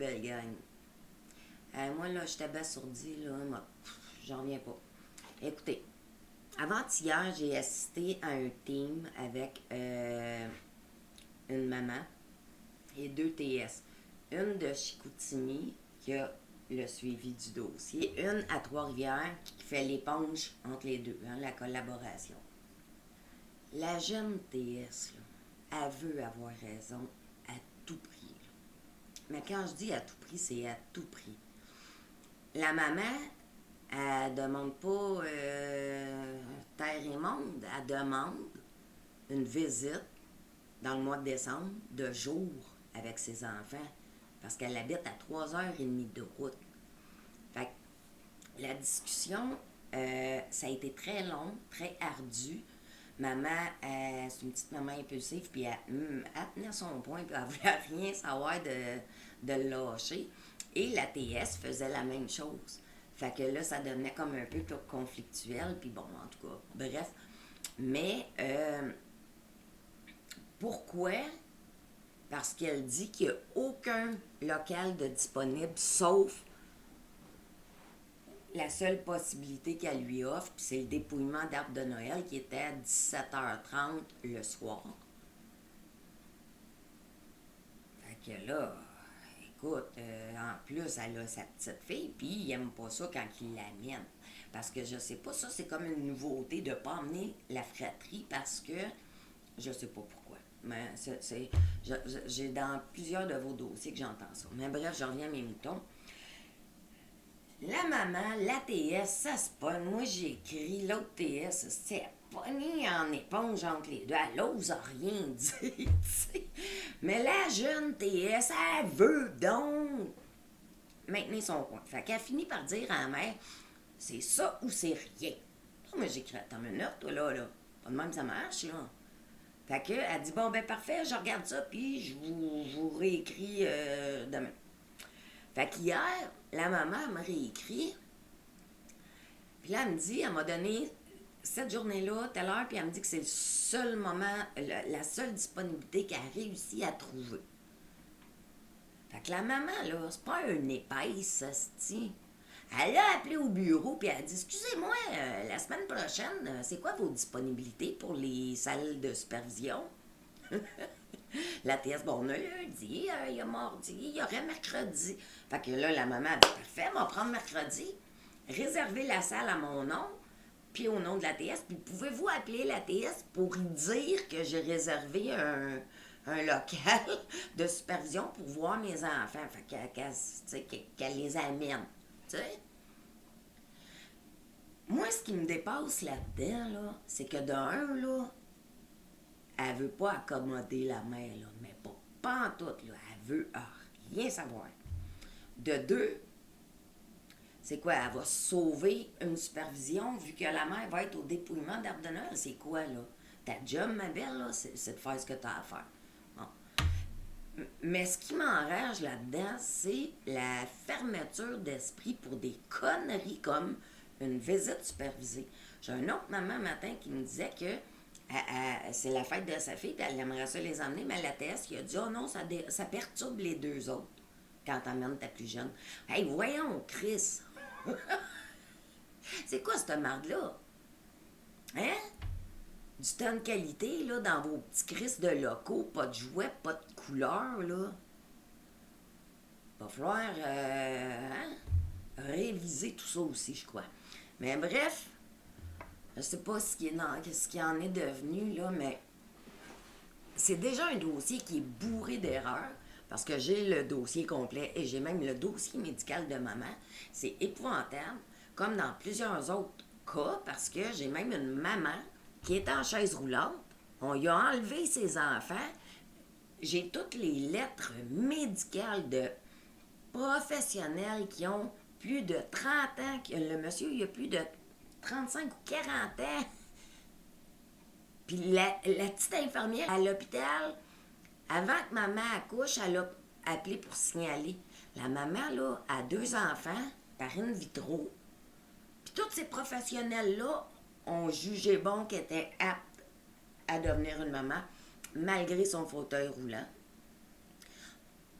belle gang. Moi, là, j'étais abasourdie, là. J'en reviens pas. Écoutez, avant-hier, j'ai assisté à un team avec une maman et deux TS. Une de Chicoutimi qui a le suivi du dossier. Une à Trois-Rivières qui fait l'éponge entre les deux, la collaboration. La jeune TS, là, elle veut avoir raison à tout prix. Là. Mais quand je dis à tout prix, c'est à tout prix. La maman, elle demande pas terre et monde, elle demande une visite dans le mois de décembre de jour avec ses enfants parce qu'elle habite à 3h30 de route. Fait que la discussion, ça a été très long, très ardu. Maman, c'est une petite maman impulsive, puis elle tenait son point, puis elle voulait rien savoir de le lâcher. Et la TS faisait la même chose. Fait que là, ça devenait comme un peu conflictuel, puis bon, en tout cas, bref. Mais pourquoi? Parce qu'elle dit qu'il n'y a aucun local de disponible, sauf la seule possibilité qu'elle lui offre, puis c'est le dépouillement d'arbre de Noël qui était à 17h30 le soir. Fait que là, écoute, en plus, elle a sa petite fille, puis il n'aime pas ça quand il l'amène. Parce que je sais pas, ça c'est comme une nouveauté de ne pas emmener la fratrie parce que je sais pas pourquoi. Mais j'ai dans plusieurs de vos dossiers que j'entends ça. Mais bref, je reviens à mes moutons. La maman, la TS, ça se pogne. Moi, j'ai écrit l'autre TS, c'est pogné en éponge entre les deux. Elle n'ose rien dire, tu sais. Mais la jeune TS, elle veut donc maintenir son coin. Fait qu'elle finit par dire à la mère, c'est ça ou c'est rien. Là, moi, j'ai écrit, attends une minute, toi, là. Pas de même, ça marche, là. Fait qu'elle dit, bon, ben parfait, je regarde ça, puis je vous réécris demain. Fait qu'hier, la maman m'a réécrit. Puis là, elle me dit, elle m'a donné cette journée-là, telle heure, puis elle me dit que c'est le seul moment, la seule disponibilité qu'elle a réussi à trouver. Fait que la maman, là, c'est pas une épaisse, hostie. Elle a appelé au bureau, puis elle a dit, excusez-moi, la semaine prochaine, c'est quoi vos disponibilités pour les salles de supervision? La TS, bon, on a lundi, il y a mardi, il y aurait mercredi. Fait que là, la maman a dit, parfait, on va prendre mercredi, réserver la salle à mon nom, puis au nom de la TS, puis pouvez-vous appeler la TS pour y dire que j'ai réservé un local de supervision pour voir mes enfants. Fait qu'elle les amène, tu sais. Moi, ce qui me dépasse là-dedans, là, c'est que d'un, là, elle veut pas accommoder la mère, là, mais pas en tout, là. Elle veut rien savoir. De deux, c'est quoi? Elle va sauver une supervision vu que la mère va être au dépouillement d'arbre de Noël. C'est quoi, là? Ta job, ma belle, là, c'est de faire ce que tu as à faire. Bon. Mais ce qui m'enrage là-dedans, c'est la fermeture d'esprit pour des conneries comme une visite supervisée. J'ai un autre maman matin qui me disait que c'est la fête de sa fille, puis elle aimerait ça les emmener, mais la TS, il a dit, oh non, ça perturbe les deux autres quand t'emmènes ta plus jeune. Hey, voyons, Chris! C'est quoi cette marde-là? Hein? Du temps de qualité, là, dans vos petits Chris de locaux, pas de jouets, pas de couleurs, là. Va falloir réviser tout ça aussi, je crois. Mais bref, je sais pas ce qui en est devenu, là, mais c'est déjà un dossier qui est bourré d'erreurs, parce que j'ai le dossier complet et j'ai même le dossier médical de maman. C'est épouvantable, comme dans plusieurs autres cas, parce que j'ai même une maman qui est en chaise roulante. On lui a enlevé ses enfants. J'ai toutes les lettres médicales de professionnels qui ont plus de 30 ans. Le monsieur, il a plus de 35 ou 40 ans. Puis la petite infirmière à l'hôpital, avant que maman accouche, elle a appelé pour signaler. La maman, là, a 2 enfants par in vitro. Puis tous ces professionnels-là ont jugé bon qu'elle était apte à devenir une maman, malgré son fauteuil roulant.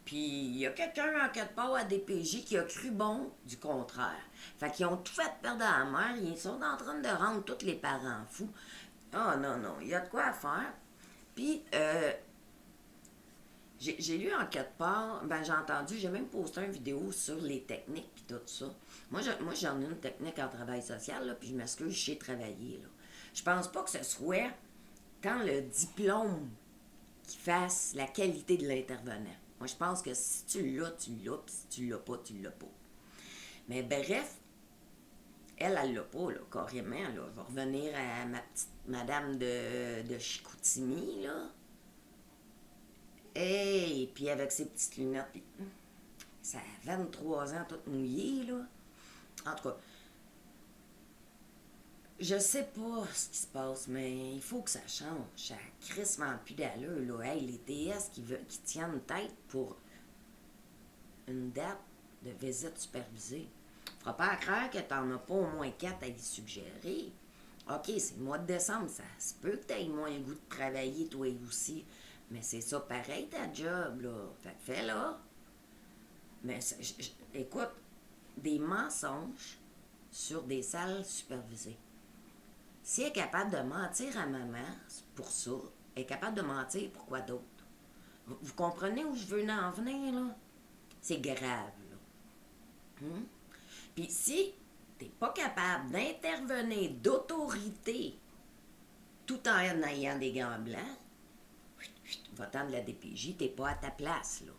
Puis il y a quelqu'un en quelque part à DPJ qui a cru bon du contraire. Fait qu'ils ont tout fait perdre à la mère. Ils sont en train de rendre tous les parents fous. Ah non, non, il y a de quoi faire. Puis, j'ai lu en quelque part, ben j'ai entendu, j'ai même posté une vidéo sur les techniques puis tout ça. Moi j'en ai une technique en travail social, là, puis je m'excuse, je sais travailler. Là. Je pense pas que ce soit tant le diplôme qui fasse la qualité de l'intervenant. Moi, je pense que si tu l'as, tu l'as, puis si tu l'as pas, tu l'as pas. Mais bref, elle l'a pas, là, carrément. Là. Je vais revenir à ma petite madame de Chicoutimi, là. Hey, puis avec ses petites lunettes, puis ça a 23 ans, toute mouillée, là. En tout cas, je sais pas ce qui se passe, mais il faut que ça change. Ça crissement plus d'allure, là. Hey, les TS qui tiennent tête pour une date de visite supervisée. Fera pas croire que t'en as pas au moins 4 à y suggérer. OK, c'est le mois de décembre, ça se peut que t'aies moins le goût de travailler, toi aussi. Mais c'est ça pareil, ta job, là. Fait que fais-la. Mais écoute, des mensonges sur des salles supervisées. Si elle est capable de mentir à maman pour ça, elle est capable de mentir pour quoi d'autre? Vous comprenez où je veux en venir, là? C'est grave, là. Puis si t'es pas capable d'intervenir d'autorité tout en ayant des gants blancs, va-t'en de la DPJ, t'es pas à ta place, là.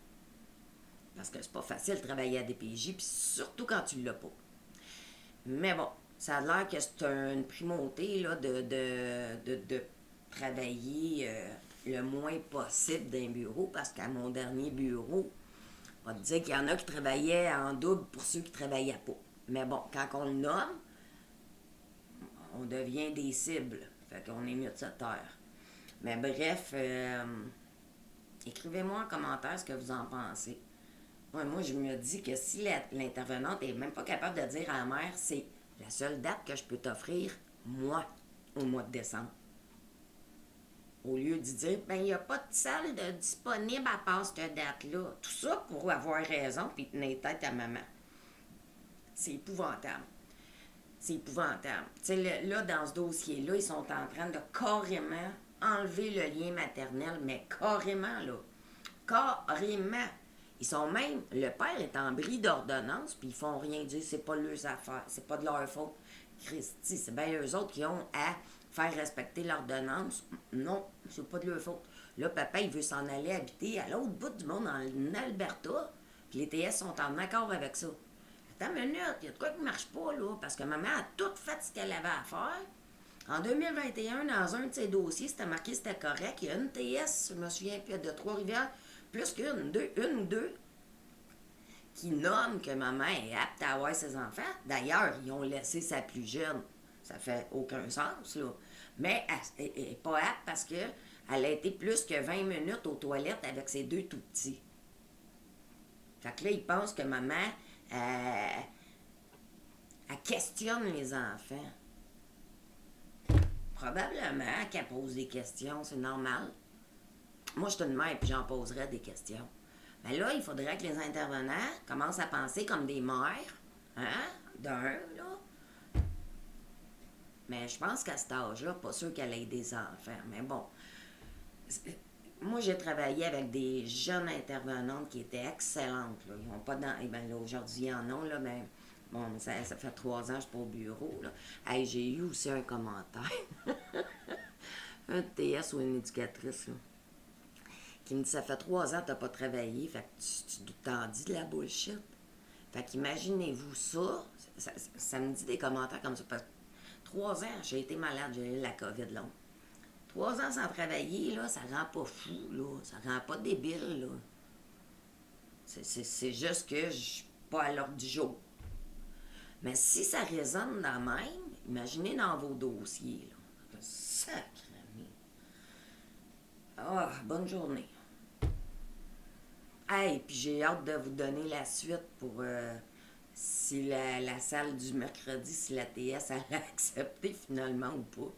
Parce que c'est pas facile de travailler à DPJ, puis surtout quand tu l'as pas. Mais bon, ça a l'air que c'est une primauté là, de travailler le moins possible d'un bureau, parce qu'à mon dernier bureau, on va te dire qu'il y en a qui travaillaient en double pour ceux qui travaillaient pas. Mais bon, quand on le nomme, on devient des cibles. Fait qu'on est mieux de se taire. Mais bref, écrivez-moi en commentaire ce que vous en pensez. Ouais, moi, je me dis que si l'intervenante est même pas capable de dire à la mère, c'est la seule date que je peux t'offrir, moi, au mois de décembre. Au lieu de dire, ben, il n'y a pas de salle disponible à part cette date-là. Tout ça pour avoir raison puis tenir tête à maman. C'est épouvantable. C'est épouvantable. Tu sais, là, dans ce dossier-là, ils sont en train de carrément enlever le lien maternel, mais carrément, là. Carrément. Ils sont même, le père est en bris d'ordonnance, puis ils font rien dire, c'est pas leurs affaires, c'est pas de leur faute. Christy, c'est bien eux autres qui ont à faire respecter l'ordonnance. Non, c'est pas de leur faute. Là, papa, il veut s'en aller habiter à l'autre bout du monde, en Alberta, puis les TS sont en accord avec ça. Attends une minute, il y a de quoi qui marche pas, là, parce que maman a tout fait ce qu'elle avait à faire. En 2021, dans un de ses dossiers, c'était marqué c'était correct. Il y a une TS, je me souviens plus, de Trois-Rivières, plus une ou deux, qui nomment que maman est apte à avoir ses enfants. D'ailleurs, ils ont laissé sa plus jeune. Ça fait aucun sens, là. Mais elle n'est pas apte parce qu'elle a été plus que 20 minutes aux toilettes avec ses deux tout-petits. Fait que là, ils pensent que maman, elle questionne les enfants. Probablement qu'elle pose des questions, c'est normal. Moi, je suis une mère et j'en poserais des questions. Mais là, il faudrait que les intervenants commencent à penser comme des mères, hein, d'un, là. Mais je pense qu'à cet âge-là, pas sûr qu'elle ait des enfants. Mais bon, moi, j'ai travaillé avec des jeunes intervenantes qui étaient excellentes, là. Ils n'ont pas dans... Eh bien, là, aujourd'hui, ils en ont, là, mais... Bon, ça fait 3 ans que je suis pas au bureau, là. Hey, j'ai eu aussi un commentaire. Un TS ou une éducatrice, là, qui me dit, ça fait 3 ans que tu n'as pas travaillé, fait que tu t'en dis de la bullshit. Fait qu'imaginez-vous ça me dit des commentaires comme ça, parce que 3 ans, j'ai été malade, j'ai eu la COVID longue. 3 ans sans travailler, là, ça rend pas fou, là, ça rend pas débile, là. C'est juste que je suis pas à l'ordre du jour. Mais si ça résonne dans même, imaginez dans vos dossiers, là. Sacrément. Ah, bonne journée. Hey, puis j'ai hâte de vous donner la suite pour si la salle du mercredi, si la TS elle a accepté finalement ou pas.